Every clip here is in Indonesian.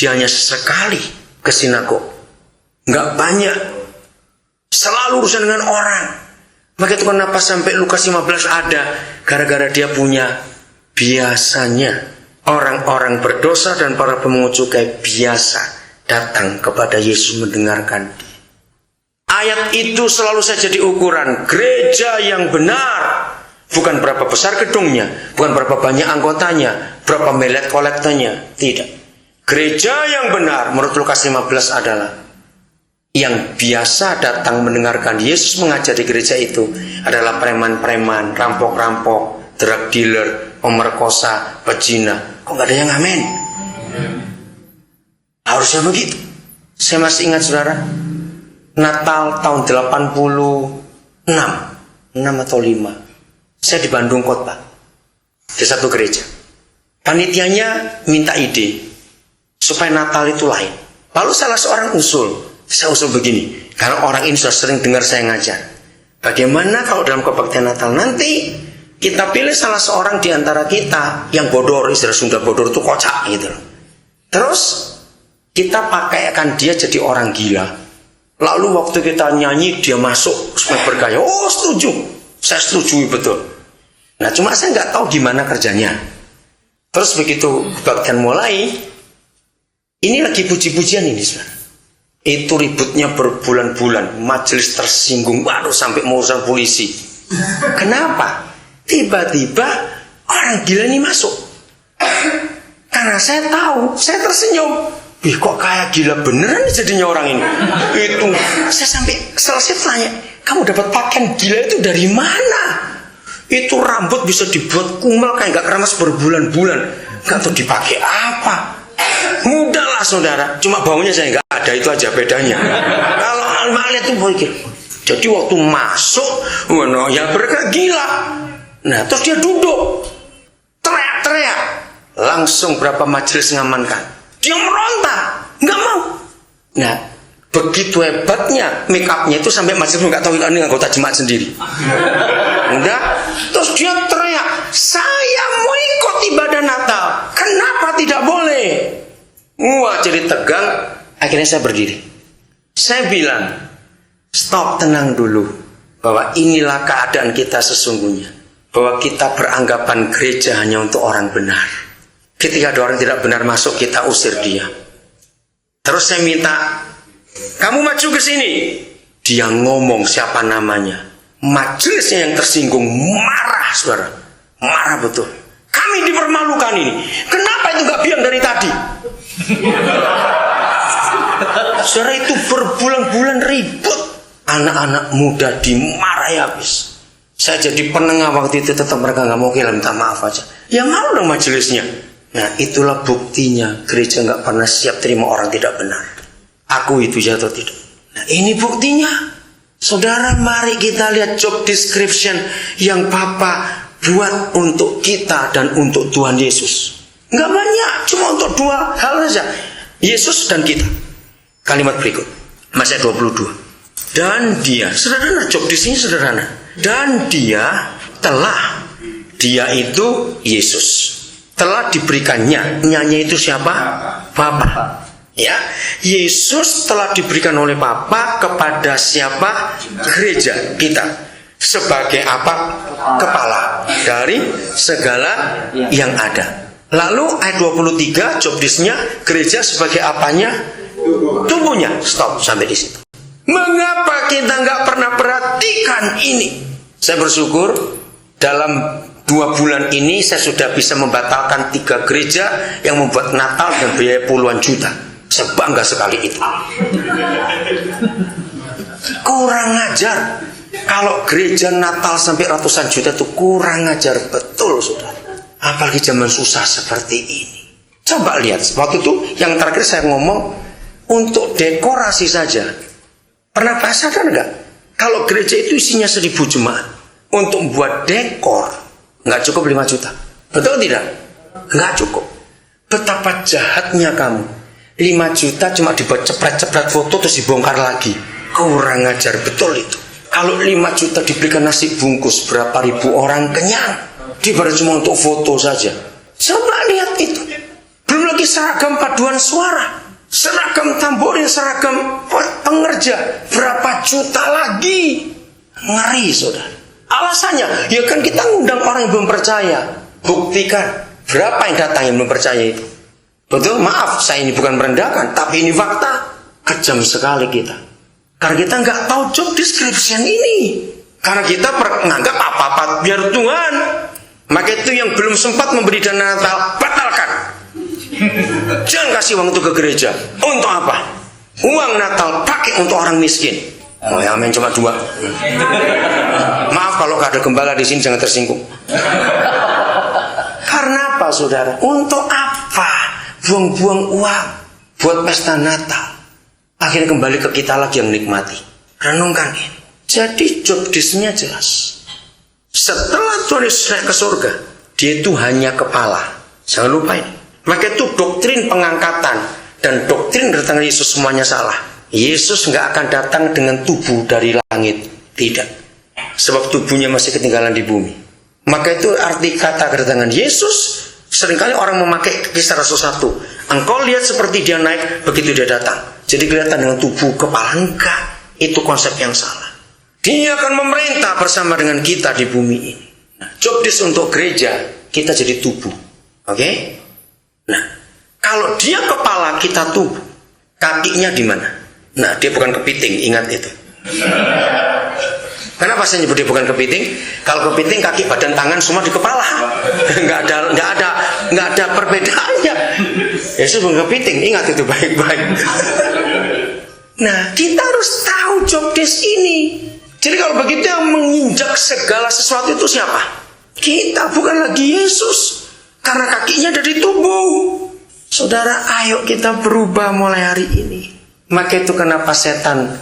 Dia hanya sekali ke sinagog. Nggak banyak. Selalu urusan dengan orang. Maka itu kenapa sampai Lukas 15 ada. Gara-gara dia punya biasanya. Orang-orang berdosa dan para pemungut cukai biasa datang kepada Yesus mendengarkan dia. Ayat itu selalu saja jadi ukuran gereja yang benar. Bukan berapa besar gedungnya, bukan berapa banyak anggotanya, berapa miliar kolektornya. Tidak. Gereja yang benar menurut Lukas 15 adalah yang biasa datang mendengarkan Yesus mengajar di gereja itu adalah preman-preman, rampok-rampok, drug dealer, pemerkosa, pezina. Kok nggak ada yang amin? Harusnya begitu. Saya masih ingat saudara, Natal tahun 86, 6 atau 5. Saya di Bandung khotbah di satu gereja. Panitianya minta ide supaya Natal itu lain. Lalu salah seorang saya usul begini, karena orang ini sudah sering dengar saya ngajar. Bagaimana kalau dalam kebaktian Natal nanti kita pilih salah seorang di antara kita yang bodor, istilah Sunda bodor itu kocak gitu. Terus kita pakaikan dia jadi orang gila. Lalu waktu kita nyanyi dia masuk supaya bergaya. Oh setuju, saya setujui betul. Nah cuma saya nggak tahu gimana kerjanya. Terus begitu kebaktian mulai, ini lagi puji-pujian ini saudara. Itu ributnya berbulan-bulan, majelis tersinggung, waduh sampai mau urusan polisi. Kenapa? Tiba-tiba orang gila ini masuk. Karena saya tahu, saya tersenyum. Wih kok kayak gila beneran jadinya orang ini. Itu saya sampai selesai tanya, kamu dapat pakaian gila itu dari mana? Itu rambut bisa dibuat kumal kayak gak keramas berbulan-bulan. Gak tahu dipakai apa. Mudahlah saudara, cuma baunya saya gak ada, itu aja bedanya. Kalau lihat tuh mikir, jadi waktu masuk, ya mereka gila. Nah terus dia duduk, teriak-teriak. Langsung berapa majelis ngamankan. Dia meronta, nggak mau. Nah, begitu hebatnya make upnya itu sampai majelis nggak tahu ini anggota jemaat sendiri. Udah, terus dia teriak, saya mau ikut ibadah Natal. Kenapa tidak boleh? Wah, jadi tegang. Akhirnya saya berdiri. Saya bilang, stop, tenang dulu. Bahwa inilah keadaan kita sesungguhnya. Bahwa kita beranggapan gereja hanya untuk orang benar. Ketika ada orang tidak benar masuk, kita usir dia. Terus saya minta, kamu maju ke sini. Dia ngomong siapa namanya. Majelisnya yang tersinggung marah, saudara. Marah betul. Kami dipermalukan ini. Kenapa itu gak bilang dari tadi? Saudara, itu berbulan-bulan ribut. Anak-anak muda dimarahi habis. Saya jadi penengah waktu itu, tetap mereka gak mau kirim, minta maaf aja. Ya mau dong majelisnya. Nah itulah buktinya gereja gak pernah siap terima orang tidak benar. Aku itu atau tidak. Nah ini buktinya. Saudara, mari kita lihat job description yang Bapa buat untuk kita dan untuk Tuhan Yesus. Gak banyak, cuma untuk dua hal saja, Yesus dan kita. Kalimat berikut Mazmur 22. Dan dia, sederhana, job description sederhana. Dan dia itu Yesus telah diberikannya. Nyanyi itu siapa? Bapa. Ya, Yesus telah diberikan oleh Bapa kepada siapa? Gereja kita. Sebagai apa? Kepala dari segala yang ada. Lalu ayat 23 job desk-nya, gereja sebagai apanya? Tubuhnya. Stop sampai di situ. Mengapa kita nggak pernah perhatikan ini? Saya bersyukur dalam 2 bulan ini saya sudah bisa membatalkan 3 gereja yang membuat Natal dan biaya puluhan juta. Saya bangga sekali itu. Kurang ajar. Kalau gereja Natal sampai ratusan juta itu kurang ajar betul, saudara. Apalagi zaman susah seperti ini. Coba lihat, waktu itu yang terakhir saya ngomong untuk dekorasi saja. Pernah sadar nggak? Kalau gereja itu isinya 1000 jemaat, untuk buat dekor nggak cukup 5 juta. Betul tidak? Nggak cukup. Betapa jahatnya kamu. 5 juta cuma dibuat cepret-cepret foto terus dibongkar lagi. Kurang ajar betul itu. Kalau 5 juta diberikan nasi bungkus, berapa ribu orang kenyang. Diberi cuma untuk foto saja. Coba lihat itu. Belum lagi seragam paduan suara, seragam tamborin, seragam pengerja, berapa juta lagi. Ngeri, saudara. Alasannya, ya kan kita ngundang orang yang belum percaya. Buktikan, berapa yang datang yang belum percaya itu. Betul, maaf, saya ini bukan merendahkan, tapi ini fakta. Kejam sekali kita. Karena kita nggak tahu job description ini. Karena kita menganggap apa-apa biar Tuhan. Maka itu yang belum sempat memberi dana Natal, batalkan. Jangan kasih uang itu ke gereja. Untuk apa? Uang Natal pakai untuk orang miskin. Oh ya, amin, cuma 2. Maaf kalau gak ada gembala di sini, jangan tersinggung. Karena apa, saudara? Untuk apa? Buang-buang uang buat pesta Natal. Akhirnya kembali ke kita lagi yang nikmati. Renungkan ini. Jadi job desk-nya jelas. Setelah Tuhan Yesus naik ke surga, dia itu hanya kepala. Jangan lupa ini. Maka itu doktrin pengangkatan dan doktrin kedatangan Yesus semuanya salah. Yesus nggak akan datang dengan tubuh dari langit. Tidak. Sebab tubuhnya masih ketinggalan di bumi. Maka itu arti kata kedatangan Yesus. Seringkali orang memakai Kisah Rasul 1. Engkau lihat seperti dia naik, begitu dia datang. Jadi kelihatan dengan tubuh kepala. Enggak. Itu konsep yang salah. Dia akan memerintah bersama dengan kita di bumi ini. Nah, job desk untuk gereja, kita jadi tubuh. Oke? Nah, kalau dia kepala, kita tubuh. Kakinya di mana? Nah, dia bukan kepiting, ingat itu. Kenapa saya nyebut dia bukan kepiting? Kalau kepiting, kaki, badan, tangan semua di kepala. Nggak ada perbedaannya. Yesus bukan kepiting, ingat itu baik-baik. Nah, kita harus tahu job desk ini. Jadi kalau begitu yang menginjak segala sesuatu itu siapa? Kita, bukan lagi Yesus. Karena kakinya dari tubuh. Saudara, ayo kita berubah mulai hari ini. Maka itu kenapa setan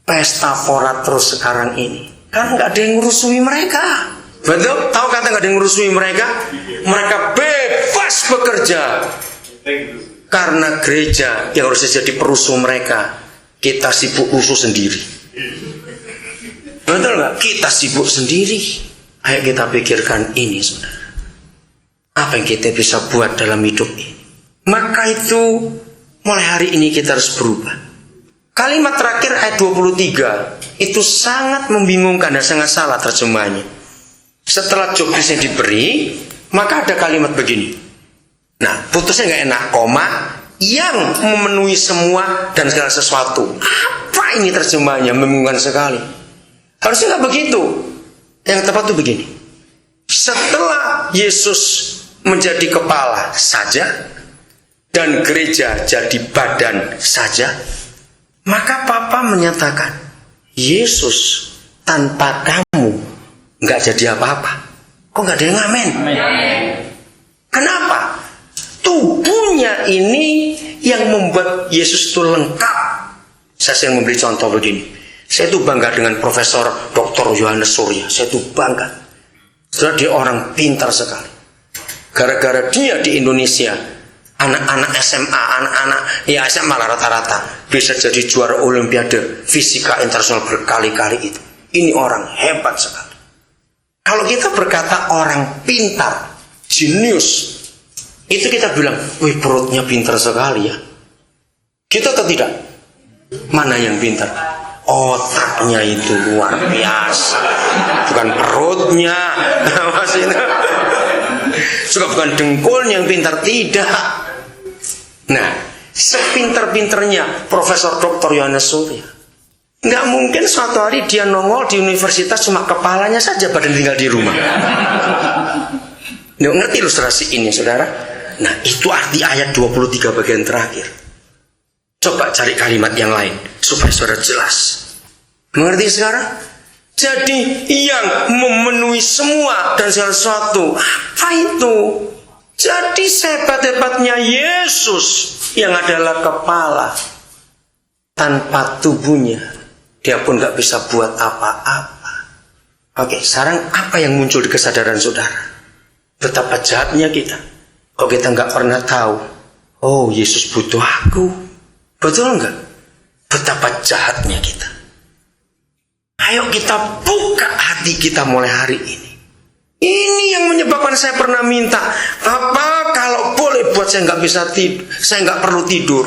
pesta pora terus sekarang ini. Karena nggak ada yang ngurusui mereka. Betul? Tahu kata nggak ada yang ngurusui mereka? Mereka bebas bekerja. Karena gereja yang harus jadi perusuh mereka, kita sibuk rusuh sendiri. Betul nggak? Kita sibuk sendiri. Ayo kita pikirkan ini, saudara. Apa yang kita bisa buat dalam hidup ini? Maka itu mulai hari ini kita harus berubah. Kalimat terakhir ayat 23 itu sangat membingungkan dan sangat salah terjemahannya. Setelah job desk-nya diberi, maka ada kalimat begini. Nah, putusnya nggak enak, koma, yang memenuhi semua dan segala sesuatu. Apa ini terjemahannya? Membingungkan sekali. Harusnya nggak begitu. Yang tepat itu begini. Setelah Yesus menjadi kepala saja dan gereja jadi badan saja, maka Papa menyatakan, Yesus tanpa kamu nggak jadi apa-apa. Kok nggak ada yang ngamen? Kenapa? Tubuhnya ini yang membuat Yesus itu lengkap. Saya sering memberi contoh begini. Saya itu bangga dengan Profesor Dr. Yohanes Surya. Saya itu bangga. Setelah dia orang pintar sekali. Gara-gara dia di Indonesia, anak-anak SMA, anak-anak ya SMA rata-rata bisa jadi juara Olimpiade Fisika Internasional berkali-kali itu. Ini orang hebat sekali. Kalau kita berkata orang pintar, jenius, itu kita bilang, wih perutnya pintar sekali ya. Kita atau tidak? Mana yang pintar? Otaknya itu luar biasa. Bukan perutnya. Maksudnya juga bukan dengkulnya yang pintar, tidak. Nah, sepinter-pinternya Profesor Dr. Yohanes Surya, nggak mungkin suatu hari dia nongol di universitas cuma kepalanya saja, badan tinggal di rumah. Nggak ngerti ilustrasi ini, saudara? Nah, itu arti ayat 23 bagian terakhir. Coba cari kalimat yang lain supaya saudara jelas. Mengerti sekarang? Jadi yang memenuhi semua dan segala sesuatu. Apa itu? Jadi sehebat-hebatnya Yesus yang adalah kepala, tanpa tubuhnya dia pun gak bisa buat apa-apa. Oke, sekarang apa yang muncul di kesadaran saudara? Betapa jahatnya kita. Kalau kita gak pernah tahu, oh Yesus butuh aku. Betul gak? Betapa jahatnya kita. Ayo kita buka hati kita mulai hari ini. Ini yang menyebabkan saya pernah minta, apa kalau boleh buat saya nggak bisa tidur, saya nggak perlu tidur.